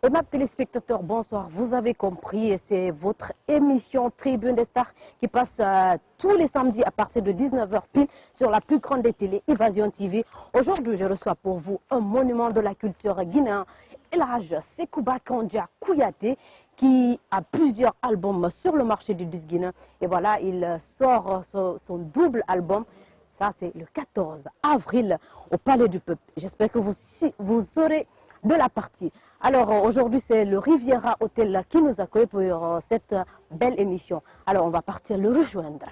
Aimables téléspectateurs, bonsoir. Vous avez compris, c'est votre émission Tribune des Stars qui passe tous les samedis à partir de 19h pile sur la plus grande des télés, Évasion TV. Aujourd'hui, je reçois pour vous un monument de la culture guinéenne, El Hadj Sekouba Kandia Kouyaté, qui a plusieurs albums sur le marché du disque guinéen. Et voilà, il sort son double album. Ça, c'est le 14 avril au Palais du Peuple. J'espère que vous serez de la partie. Alors aujourd'hui, c'est le Riviera Hotel qui nous accueille pour cette belle émission. Alors on va partir le rejoindre.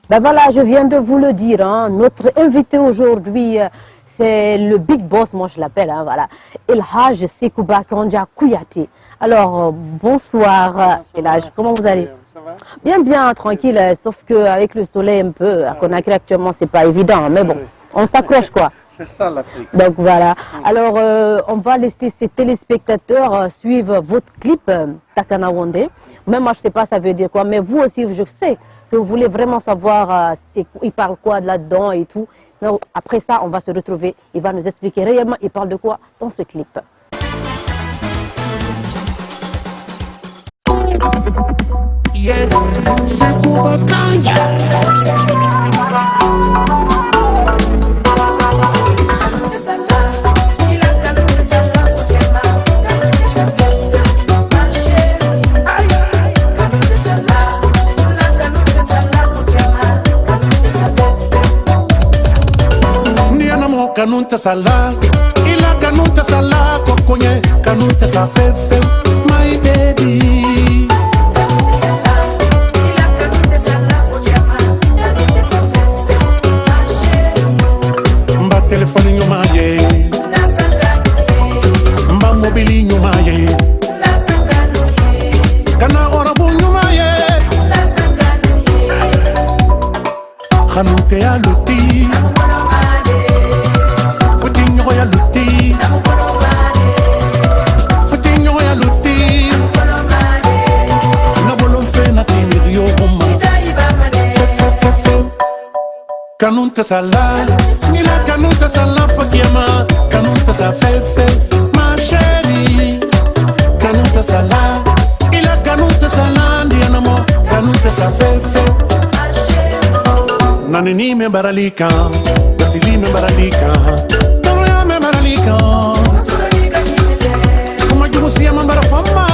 Ben voilà, je viens de vous le dire, hein, notre invité aujourd'hui, c'est le Big Boss, moi je l'appelle, hein, voilà, El Hadj Sekouba Kandia Kouyaté. Alors bonsoir El Hadj, comment vous allez? Ça va? Bien, bien, tranquille, sauf qu'avec le soleil un peu, à Conakry actuellement, c'est pas évident, mais bon. On s'accroche quoi. C'est ça l'Afrique. Donc voilà. Alors on va laisser ces téléspectateurs suivre votre clip Takana Wande. Même moi je sais pas ça veut dire quoi, mais vous aussi je sais que vous voulez vraiment savoir il parle quoi là-dedans et tout. Donc, après ça on va se retrouver. Il va nous expliquer réellement il parle de quoi dans ce clip. Yes, Sekouba Kandia. Kanunta sala, ila kanunta sala, kokonye, kanunta sa fefe, my baby. Ila kanunta sala, fojama, kanunta sa fefe, my chérie. Mba telefoni nyuma ye, nasangano ye. Mba mobili nyuma ye, nasangano ye. Kana orabu nyuma ye, nasangano ye. Kanunta ya luti. Kanunta sala, nila kanunta sala fakiama, kanunta sa fefe, ma chérie. Kanunta sala, ila kanunta sala ndianamo, kanunta sa fefe, ma chérie. Nanini me baralika, basili me baralika, tawaya me baralika. Masalika nite, kuma jurusia me barafama,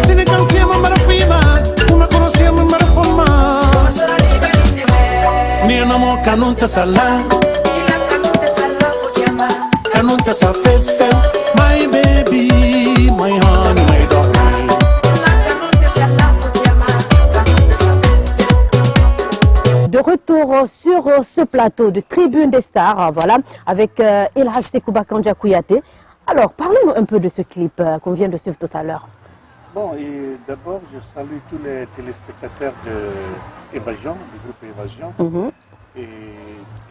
sinikansia me barafima, kuma korosia me barafama. Nianamo kanunta sala, ila kanunta sala fojama, kanunta sa fefe, my baby, my honey, my darling. Kanunta sala fojama, kanunta sa fefe. De retour sur ce plateau de Tribune des Stars, voilà, avec El Hadj Sekouba Kandia Kouyaté. Alors, parlez-nous un peu de ce clip qu'on vient de suivre tout à l'heure. Bon, et d'abord, je salue tous les téléspectateurs de Évasion, du groupe Évasion, et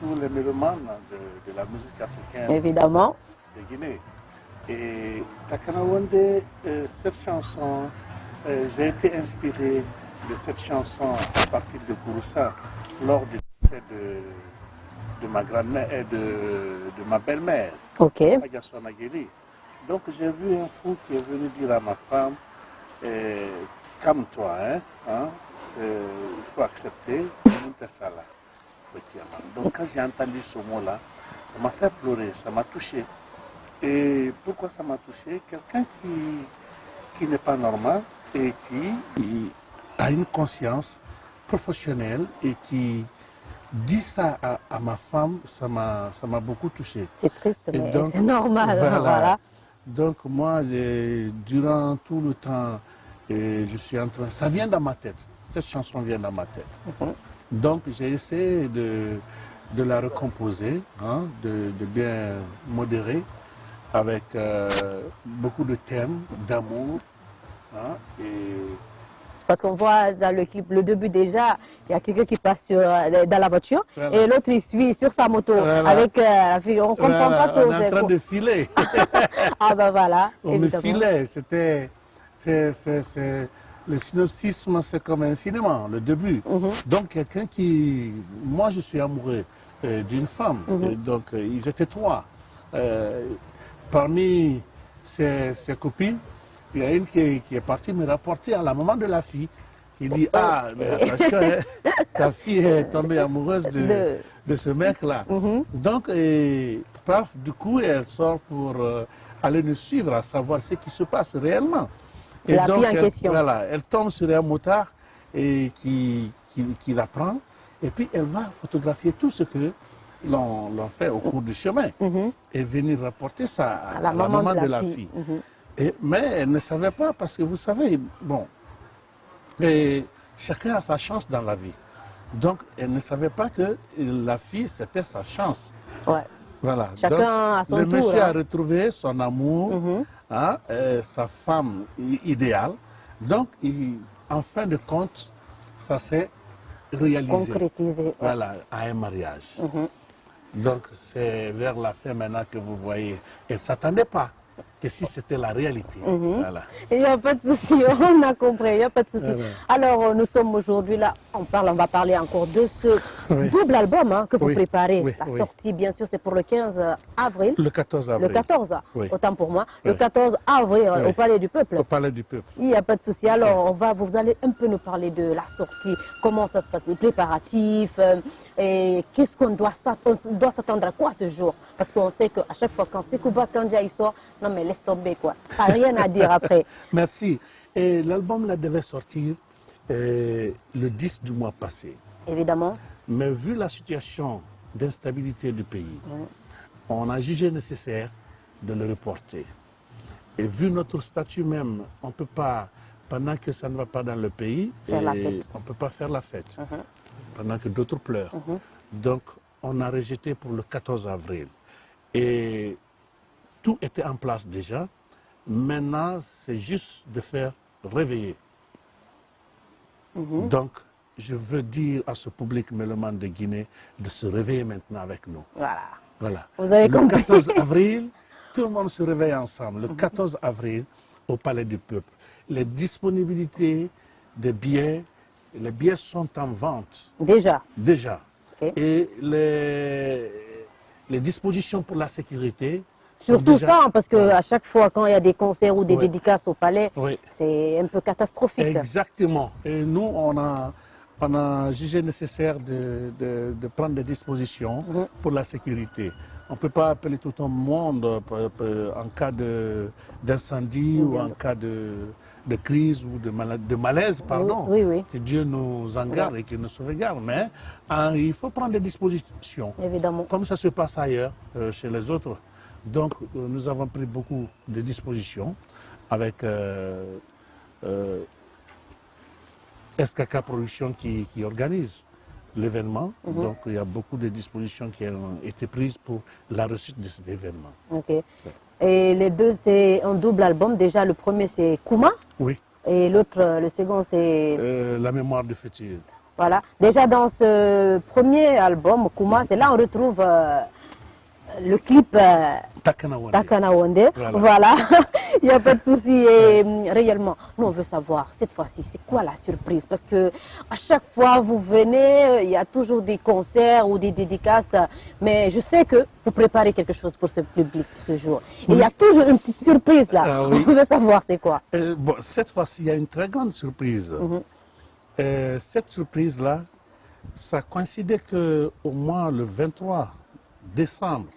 tous les mélomanes de la musique africaine. Évidemment. De Guinée. Et Takana Wande, cette chanson, j'ai été inspiré de cette chanson à partir de Kouroussa, lors du décès de ma grand-mère et de ma belle-mère, Agasso Nageli. Donc j'ai vu un fou qui est venu dire à ma femme, calme-toi, il faut accepter. Donc quand j'ai entendu ce mot-là, ça m'a fait pleurer, ça m'a touché. Et pourquoi ça m'a touché? Quelqu'un qui n'est pas normal et qui a une conscience professionnelle et qui dit ça à ma femme, ça m'a beaucoup touché. C'est triste, mais c'est normal. Voilà. Donc moi, durant tout le temps, je suis en train... Ça vient dans ma tête. Cette chanson vient dans ma tête. Donc j'ai essayé de la recomposer, de bien modérer, avec beaucoup de thèmes d'amour. Parce qu'on voit dans le clip, le début déjà, il y a quelqu'un qui passe dans la voiture et l'autre il suit sur sa moto avec la fille. On ne comprend pas tout. On est en train de filer. Ah ben voilà. On me filait, le synopsisme, c'est comme un cinéma, le début. Donc quelqu'un qui... Moi je suis amoureux d'une femme, donc ils étaient trois. Parmi ses copines, il y a une qui est partie me rapporter à la maman de la fille. Il dit, ah, mais attention, hein, ta fille est tombée amoureuse de ce mec-là. Donc, paf, du coup, elle sort pour aller nous suivre, à savoir ce qui se passe réellement. Et la donc, fille en question. Voilà, elle tombe sur un motard et qui la prend. Et puis, elle va photographier tout ce que l'on fait au cours du chemin. Et venir rapporter ça à la maman de la fille. Mais elle ne savait pas, parce que vous savez, bon, et chacun a sa chance dans la vie. Donc, elle ne savait pas que la fille, c'était sa chance. Ouais. Voilà. Chacun donc, a son le tour. monsieur Hein. a retrouvé son amour, hein, sa femme idéale. Donc, en fin de compte, ça s'est réalisé. Concrétisé. Ouais. Voilà, à un mariage. Donc, c'est vers la fin maintenant que vous voyez. Elle ne s'attendait pas que si c'était la réalité. Voilà. Il n'y a pas de souci, on a compris, il n'y a pas de souci. Voilà. Alors, nous sommes aujourd'hui là, on va parler encore de ce double album hein, que vous Oui. préparez. Oui, La oui. sortie, bien sûr, c'est pour le 15 avril. Le 14 avril. Le 14, Oui. autant pour moi. Le Oui. 14 avril Oui. au Palais du Peuple. Au Palais du Peuple. Il n'y a pas de souci. Alors, vous allez un peu nous parler de la sortie, comment ça se passe, les préparatifs, et qu'est-ce qu'on doit s'attendre à quoi ce jour? Parce qu'on sait qu'à chaque fois, quand Sekouba Kandja il sort, non mais laisse tomber quoi. Pas rien à dire après. Merci. Et l'album là devait sortir le 10 du mois passé. Évidemment. Mais vu la situation d'instabilité du pays, on a jugé nécessaire de le reporter. Et vu notre statut même, on ne peut pas, pendant que ça ne va pas dans le pays, Faire la fête. on ne peut pas faire la fête, pendant que d'autres pleurent. Donc, on a rejeté pour le 14 avril. Et tout était en place déjà. Maintenant, c'est juste de faire réveiller. Donc, je veux dire à ce public mélomane de Guinée de se réveiller maintenant avec nous. Voilà. Voilà. Vous avez le compris. 14 avril, tout le monde se réveille ensemble. Le 14 avril, au Palais du Peuple. Les disponibilités des billets, les billets sont en vente. Déjà. Déjà. Ok. Et les dispositions pour la sécurité. sont Surtout déjà- ça, hein, parce qu'à chaque fois, quand il y a des concerts ou des Oui. dédicaces au palais, Oui. c'est un peu catastrophique. Exactement. Et nous, on a jugé nécessaire de prendre des dispositions pour la sécurité. On ne peut pas appeler tout le monde en cas d'incendie ou en cas de crise ou de malaise, pardon. Oui, oui. Que Dieu nous en garde et qu'il nous sauvegarde. Mais il faut prendre des dispositions. Évidemment. Comme ça se passe ailleurs, chez les autres. Donc, nous avons pris beaucoup de dispositions avec SKK Production qui organise l'événement. Donc, il y a beaucoup de dispositions qui ont été prises pour la réussite de cet événement. Ok. Et les deux, c'est un double album. Déjà, le premier, c'est Kouma. Oui, Et l'autre, le second, c'est... la mémoire du futur. Voilà. Déjà, dans ce premier album, Kouma, c'est là on retrouve le clip Takana Wande. Takana Wande. Voilà. Voilà. Il n'y a pas de souci. Et réellement, nous, on veut savoir, cette fois-ci, c'est quoi la surprise? Parce que à chaque fois, vous venez, il y a toujours des concerts ou des dédicaces. Mais je sais que vous préparez quelque chose pour ce public, pour ce jour. Et il y a toujours une petite surprise là. Ah oui. On veut savoir c'est quoi. Bon, cette fois-ci, il y a une très grande surprise. Cette surprise-là, ça coïncidait qu'au moins le 23 décembre,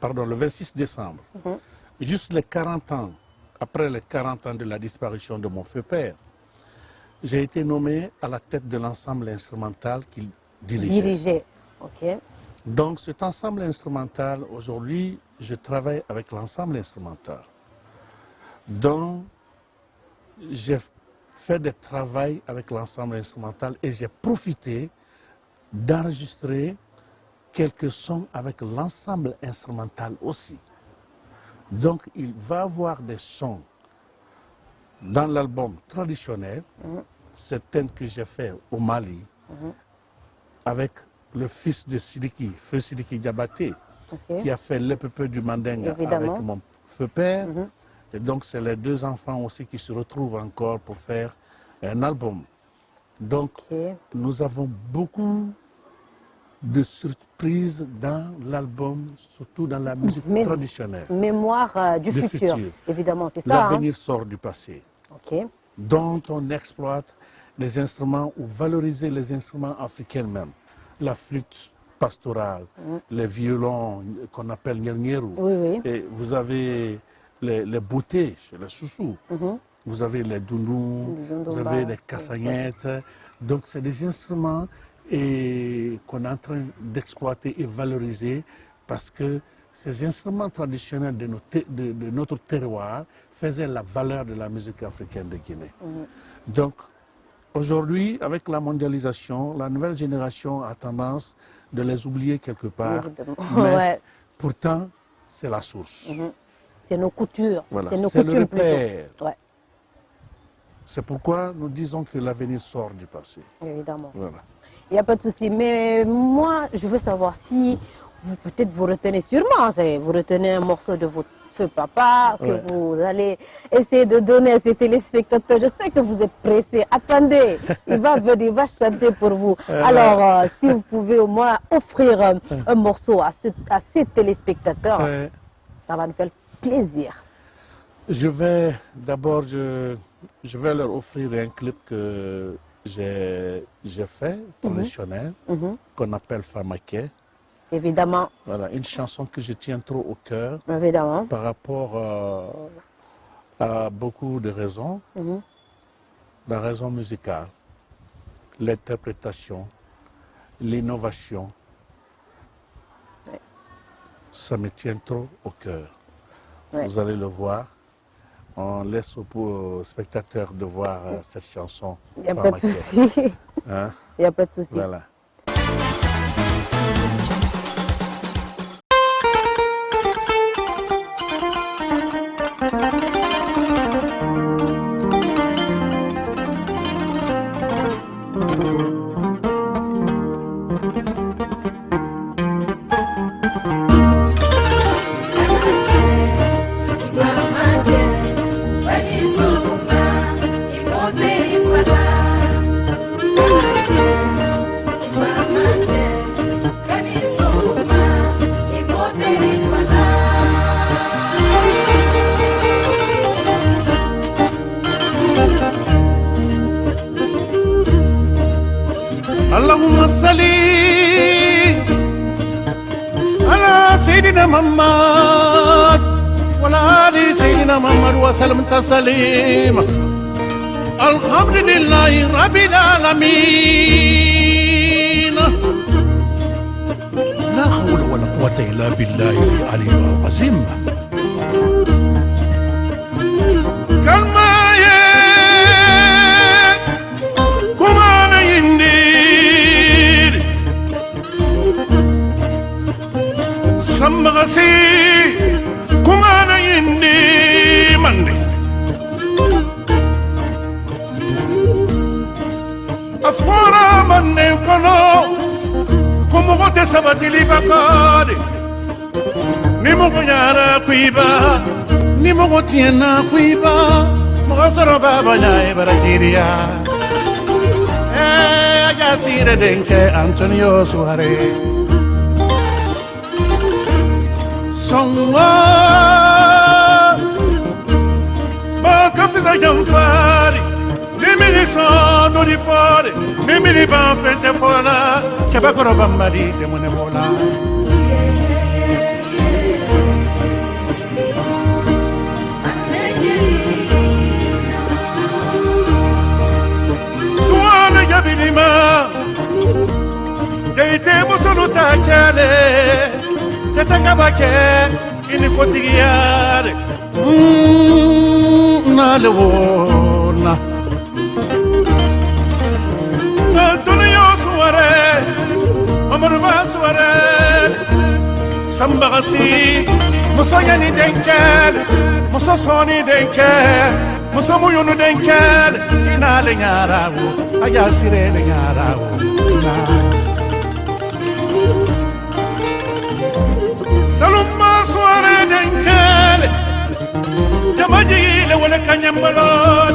pardon, le 26 décembre, juste les 40 ans, après les 40 ans de la disparition de mon feu père, j'ai été nommé à la tête de l'ensemble instrumental qu'il dirigeait. Dirigé. Ok. Donc cet ensemble instrumental, aujourd'hui, je travaille avec l'ensemble instrumental. Donc, j'ai fait des travaux avec l'ensemble instrumental et j'ai profité d'enregistrer quelques sons avec l'ensemble instrumental aussi. Donc, il va y avoir des sons dans l'album traditionnel, c'est un que j'ai fait au Mali, avec le fils de Sidiki, Feu Sidiki Diabaté, Ok. qui a fait l'épopée du Mandinga Évidemment. avec mon feu père. Et donc, c'est les deux enfants aussi qui se retrouvent encore pour faire un album. Donc, Ok. nous avons beaucoup de surprises dans l'album, surtout dans la musique traditionnelle. Mémoire du futur, évidemment, c'est ça. L'avenir sort du passé. Ok. Dont on exploite les instruments ou valoriser les instruments africains même. La flûte pastorale, les violons qu'on appelle nyernyerou. Oui. Et vous avez les beautés chez les soussous. Vous avez les doundous, vous avez les cassagnettes. Donc c'est des instruments qu'on est en train d'exploiter et valoriser parce que ces instruments traditionnels de notre terroir faisaient la valeur de la musique africaine de Guinée. Donc aujourd'hui, avec la mondialisation, la nouvelle génération a tendance de les oublier quelque part. Mais pourtant, c'est la source. C'est nos coutumes. Voilà. C'est nos coutumes le repère. plutôt. Ouais. C'est pourquoi nous disons que l'avenir sort du passé. Évidemment. Voilà. Il n'y a pas de souci. Mais moi, je veux savoir si peut-être vous retenez sûrement, vous retenez un morceau de votre feu papa que vous allez essayer de donner à ces téléspectateurs. Je sais que vous êtes pressés. Attendez, il va venir, il va chanter pour vous. Alors, si vous pouvez au moins offrir un morceau à ces téléspectateurs, ça va nous faire plaisir. Je vais d'abord, je vais leur offrir un clip que j'ai fait, traditionnel, qu'on appelle Famaké. Évidemment. Voilà, une chanson que je tiens trop au cœur. Évidemment. Par rapport à beaucoup de raisons. La raison musicale, l'interprétation, l'innovation. Ça me tient trop au cœur. Vous allez le voir. On laisse aux spectateurs de voir cette chanson. Il n'y a pas de souci. Il n'y a pas de souci. Voilà. اللهم صل على سيدنا محمد وعلى آل سيدنا محمد وسلم تسليما الحمد لله رب العالمين لا حول ولا قوة إلا بالله العلي العظيم Sambagasi kumana yindi mandi afora mande kono kumugote sabatili bakade nimugo nyara kuiba nimugo tiena kuiba mugasaro baba nyae barakiria ajasire denke Antonio Suarez Songa Bakafiza jamfari Mimili sono di fare Mimili banfente fola Kebakoro bambari te mune mola Tuana yabilima Gaite musulu takale Tetakabake ini fotigiyare nalewona Antonio Suarez Amadou Ba Suarez Sambagasi Musogani denkel Musosoni denkel Musamuyunu denkel Inale ngarawo Ayasire ngarawo Saluma Suarez denkel Jamaji le wala kanyambalon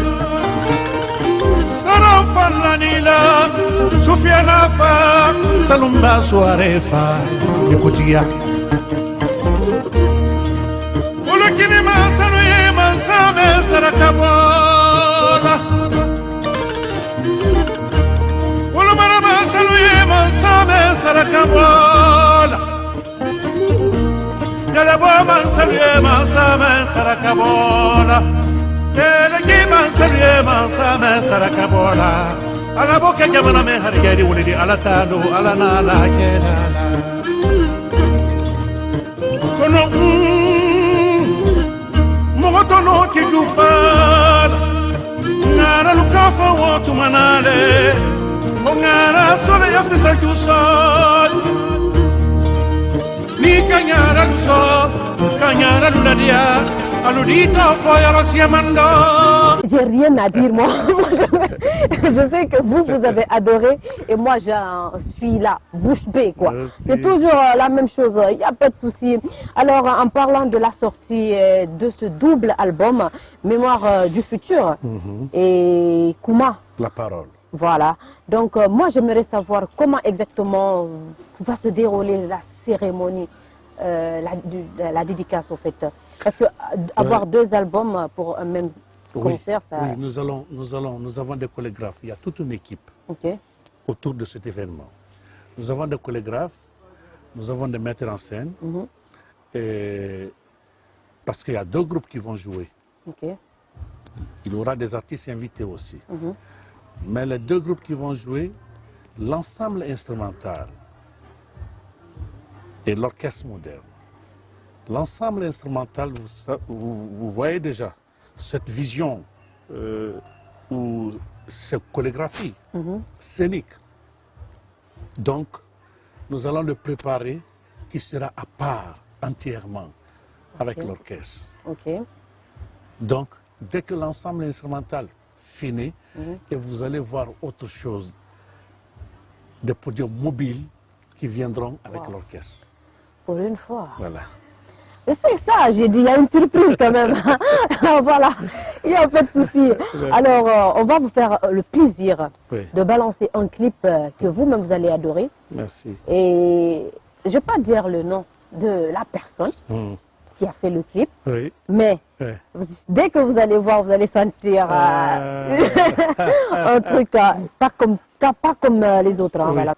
saran fallanila Soufiana fa Salumba soirée fa Écoutiya Olokini mansanu ye mansame sarakabola Olomara mansanu ye mansame sarakabola Galabo mansanu ye mansame sarakabola Delegi mansanu ye mansame sarakabola Alaboka jamana me harigari wulidi alatano alanala kenala Kono Mogotono tidufala Ngara lukafa watu manale Ngara sole yafisa jusol Ni kanyara luso Kanyara luladia Aludita foya rosiamando. J'ai rien à dire, moi. Je sais que vous avez adoré et moi, je suis là, bouche bée, quoi. C'est toujours la même chose, il n'y a pas de souci. Alors, en parlant de la sortie de ce double album, Mémoire du futur et Kouma. La parole. Voilà. Donc, moi, j'aimerais savoir comment exactement va se dérouler la cérémonie, la dédicace, en fait. Parce que avoir deux albums pour un même concert, ça... Oui, nous avons des chorégraphes. Il y a toute une équipe autour de cet événement. Nous avons des chorégraphes, nous avons des metteurs en scène, et parce qu'il y a deux groupes qui vont jouer. Il y aura des artistes invités aussi. Mais les deux groupes qui vont jouer, l'ensemble instrumental et l'orchestre moderne. L'ensemble instrumental, vous voyez déjà cette vision ou cette chorégraphie scénique. Donc, nous allons le préparer qui sera à part entièrement avec l'orchestre. Donc, dès que l'ensemble instrumental finit, et vous allez voir autre chose, des podiums mobiles qui viendront avec l'orchestre. Pour une fois. Voilà. C'est ça, j'ai dit, il y a une surprise quand même. Voilà, il n'y a pas de souci. Alors, on va vous faire le plaisir de balancer un clip que vous-même vous allez adorer. Merci. Et je ne vais pas dire le nom de la personne qui a fait le clip, mais dès que vous allez voir, vous allez sentir un truc pas comme les autres. Hein, voilà.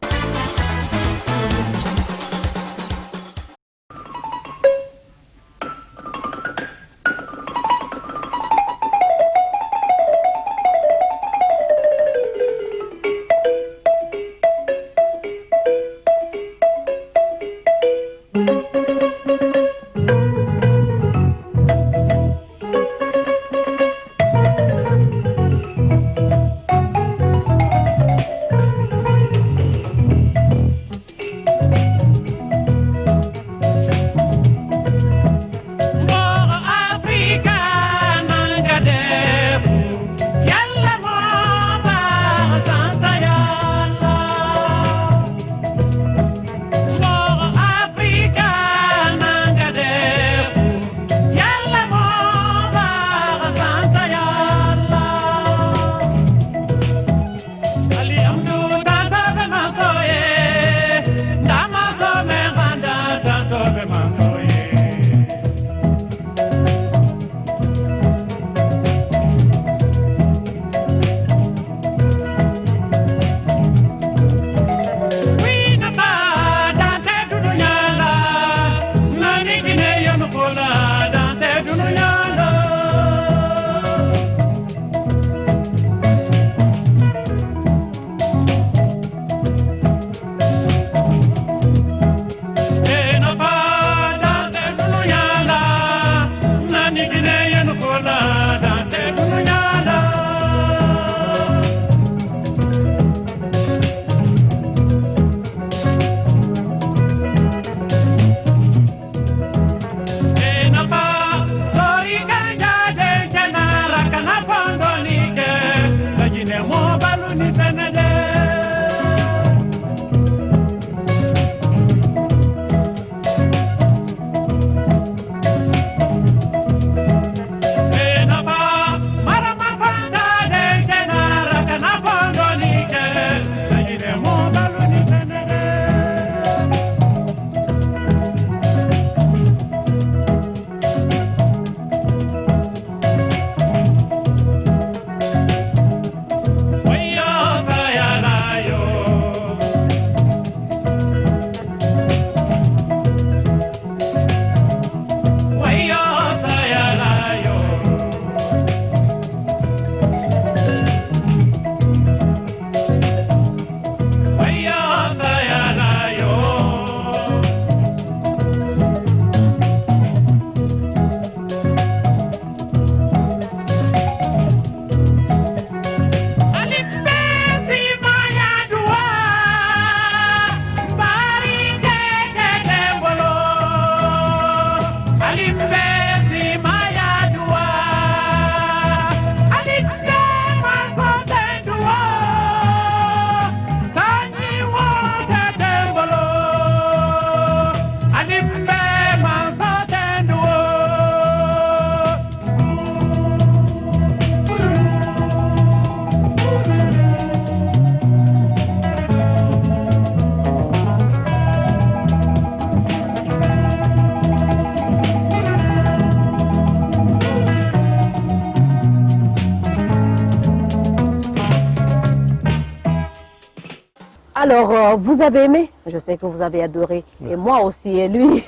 Alors, vous avez aimé? Je sais que vous avez adoré. Et moi aussi, et lui.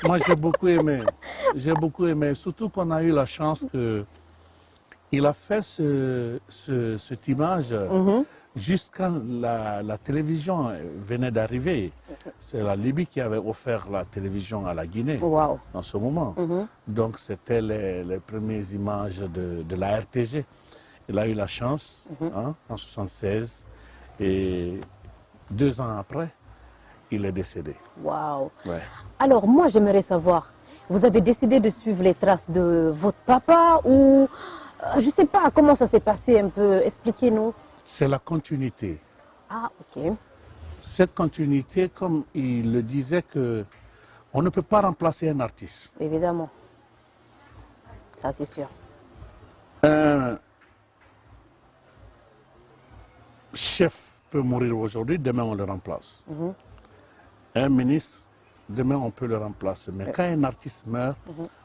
Moi, j'ai beaucoup aimé. J'ai beaucoup aimé. Surtout qu'on a eu la chance que il a fait cette image juste quand la télévision venait d'arriver. C'est la Libye qui avait offert la télévision à la Guinée Wow. en ce moment. Donc, c'était les premières images de la RTG. Il a eu la chance en 1976 et 2 ans après, il est décédé. Wow. Ouais. Alors, moi, j'aimerais savoir, vous avez décidé de suivre les traces de votre papa ou je ne sais pas comment ça s'est passé un peu. Expliquez-nous. C'est la continuité. Ah, ok. Cette continuité, comme il le disait, que on ne peut pas remplacer un artiste. Évidemment. Ça, c'est sûr. Un chef peut mourir aujourd'hui, demain on le remplace. Un ministre, demain on peut le remplacer. Mais quand un artiste meurt,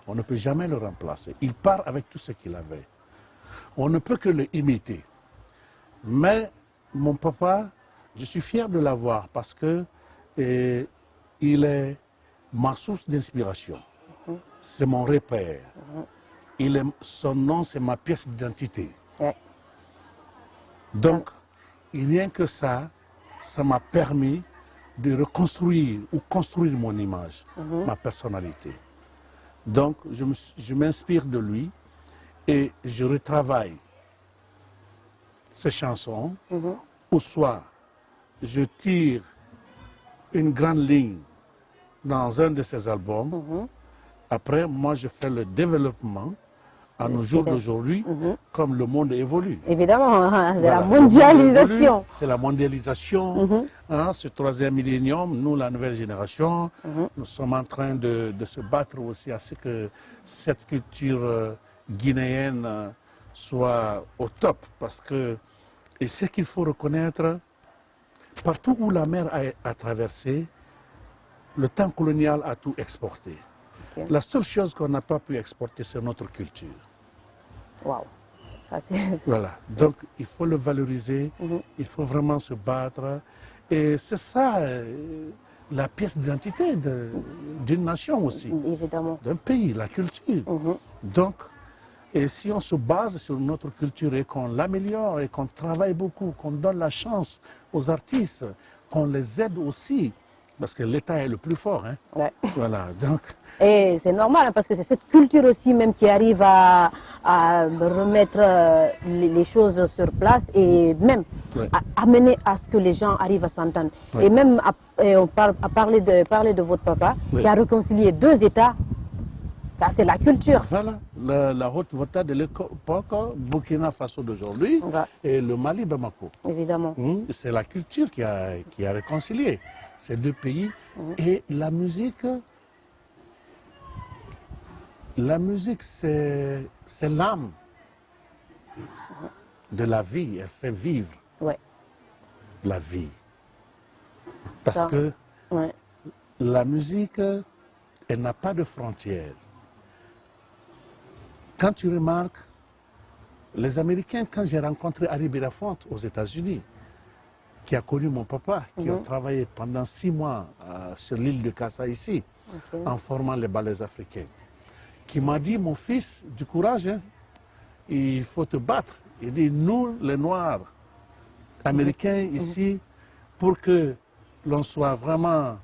on ne peut jamais le remplacer. Il part avec tout ce qu'il avait. On ne peut que le imiter. Mais mon papa, je suis fier de l'avoir parce que il est ma source d'inspiration. C'est mon repère. Son nom, c'est ma pièce d'identité. Ouais. Donc, rien que ça m'a permis de reconstruire ou construire mon image, ma personnalité. Donc, je m'inspire de lui et je retravaille ces chansons, ou soit je tire une grande ligne dans un de ses albums. Après, moi, je fais le développement à nos jours d'aujourd'hui, comme le monde évolue. Évidemment, c'est Voilà, la mondialisation. C'est la mondialisation. Ce 3e millénium, nous, la nouvelle génération, nous sommes en train de se battre aussi à ce que cette culture guinéenne soit au top. Parce que, et ce qu'il faut reconnaître, partout où la mer a traversé, le temps colonial a tout exporté. Ok. La seule chose qu'on n'a pas pu exporter, c'est notre culture. Waouh. Ça, c'est... Voilà. Donc, il faut le valoriser, il faut vraiment se battre. Et c'est ça, la pièce d'identité d'une nation aussi, Évidemment. d'un pays, la culture. Donc, et si on se base sur notre culture et qu'on l'améliore et qu'on travaille beaucoup, qu'on donne la chance aux artistes, qu'on les aide aussi, parce que l'État est le plus fort. Hein. Ouais. Voilà, donc... Et c'est normal hein, parce que c'est cette culture aussi même qui arrive à remettre les choses sur place et même à amener à ce que les gens arrivent à s'entendre. Et même on parler de votre papa qui a réconcilié 2 États. Ça, c'est la culture. Voilà, la haute volta de l'époque, Burkina Faso d'aujourd'hui et le Mali Bamako. Évidemment. C'est la culture qui a réconcilié ces 2 pays. Et la musique, c'est l'âme de la vie. Elle fait vivre la vie. Parce que la musique, elle n'a pas de frontières. Quand tu remarques, les Américains, quand j'ai rencontré Harry Belafonte aux États-Unis, qui a connu mon papa, qui a travaillé pendant 6 mois sur l'île de Kassa ici, en formant les ballets africains, qui m'a dit, mon fils, du courage, hein, il faut te battre. Il dit, nous, les Noirs américains ici, pour que l'on soit vraiment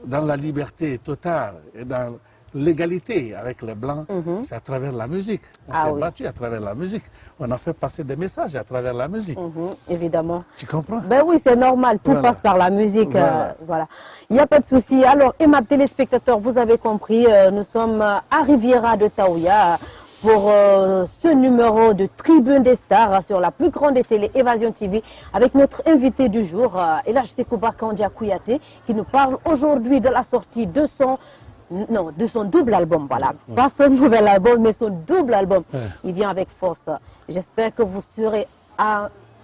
dans la liberté totale et dans l'égalité avec les Blancs, c'est à travers la musique. On s'est battu à travers la musique. On a fait passer des messages à travers la musique. Évidemment. Tu comprends? Ben oui, c'est normal. Tout passe par la musique. Voilà. Il n'y a pas de souci. Alors, Aimable téléspectateurs, vous avez compris, nous sommes à Riviera de Taouya pour ce numéro de Tribune des Stars sur la plus grande des télé Évasion TV avec notre invité du jour, Elhadji Sékou Kandia Kouyaté, qui nous parle aujourd'hui de la sortie de son double album, voilà. Pas son nouvel album, mais son double album. Il vient avec force. J'espère que vous serez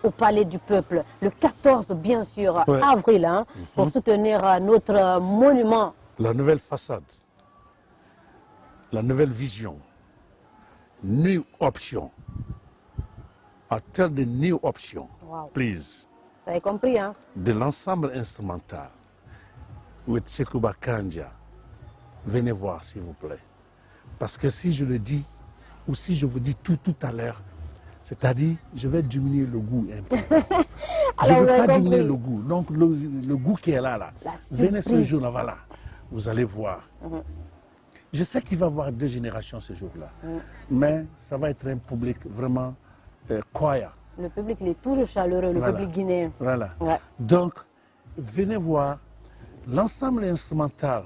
au Palais du Peuple le 14, bien sûr, avril, hein, pour soutenir notre monument. La nouvelle façade, la nouvelle vision, new option. I tell the new option, please. Vous avez compris, hein? de l'ensemble instrumental, with Sekouba Kandja, venez voir s'il vous plaît. Parce que si je le dis, ou si je vous dis tout à l'heure, c'est-à-dire, je vais diminuer le goût un peu. Je ne veux pas diminuer le goût. Donc, le goût qui est là, venez ce jour-là, voilà. Vous allez voir. Je sais qu'il va y avoir 2 générations ce jour-là. Mais ça va être un public vraiment croyant. Le public, il est toujours chaleureux, le public guinéen. Voilà. Ouais. Donc, venez voir l'ensemble instrumental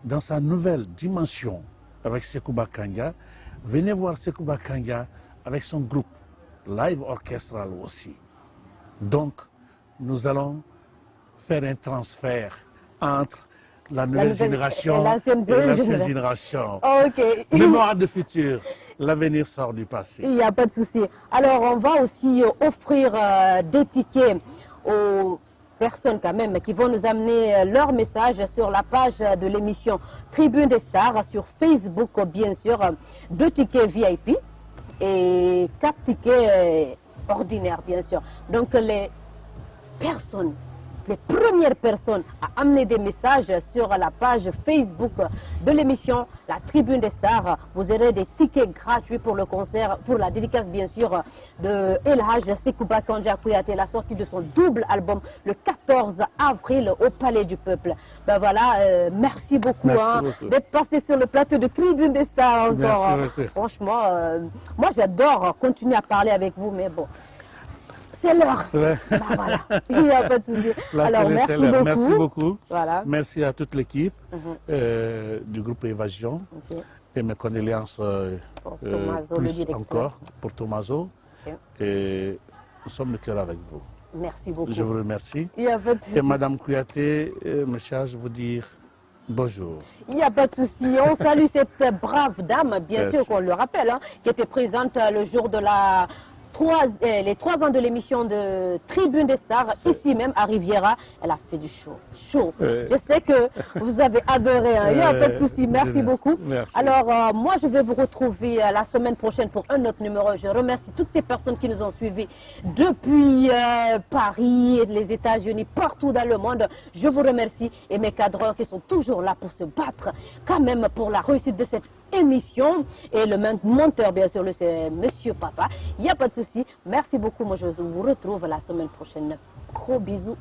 dans sa nouvelle dimension avec Sekouba Kandja. Venez voir Sekouba Kandja avec son groupe live orchestral aussi. Donc, nous allons faire un transfert entre la nouvelle génération et l'ancienne génération. Ok. Mémoire de futur, l'avenir sort du passé. Il n'y a pas de souci. Alors, on va aussi offrir des tickets aux personnes quand même qui vont nous amener leur message sur la page de l'émission Tribune des Stars sur Facebook, bien sûr. 2 tickets VIP et 4 tickets ordinaires, bien sûr. Donc, les premières personnes à amener des messages sur la page Facebook de l'émission La Tribune des Stars. Vous aurez des tickets gratuits pour le concert, pour la dédicace bien sûr de El Hadj Sekouba Kandja Kouyaté, la sortie de son double album le 14 avril au Palais du Peuple. Ben voilà, merci beaucoup, d'être passé sur le plateau de Tribune des Stars encore. Merci. Franchement, moi j'adore continuer à parler avec vous, mais bon. C'est l'heure. Ouais. Ben voilà, il n'y a pas de souci. Alors, merci beaucoup. Voilà. Merci à toute l'équipe du groupe Évasion. Et mes condoléances pour Tommaso, plus encore pour Tommaso. Et nous sommes de cœur avec vous. Merci beaucoup. Je vous remercie. Il n'y a pas de souci. Et Madame Kouyaté, mes chers, je vous dire bonjour. Il n'y a pas de souci. On salue cette brave dame, bien sûr qu'on le rappelle, hein, qui était présente le jour de les 3 ans de l'émission de Tribune des Stars, ici même à Riviera. Elle a fait du show. Je sais que vous avez adoré, hein. Il n'y a pas de souci. Merci beaucoup. Merci. Alors, moi, je vais vous retrouver la semaine prochaine pour un autre numéro. Je remercie toutes ces personnes qui nous ont suivis depuis Paris, les États-Unis, partout dans le monde. Je vous remercie et mes cadreurs qui sont toujours là pour se battre quand même pour la réussite de cette émission. Et le monteur, bien sûr, c'est Monsieur Papa. Il n'y a pas de souci. Merci beaucoup. Moi, je vous retrouve la semaine prochaine. Gros bisous.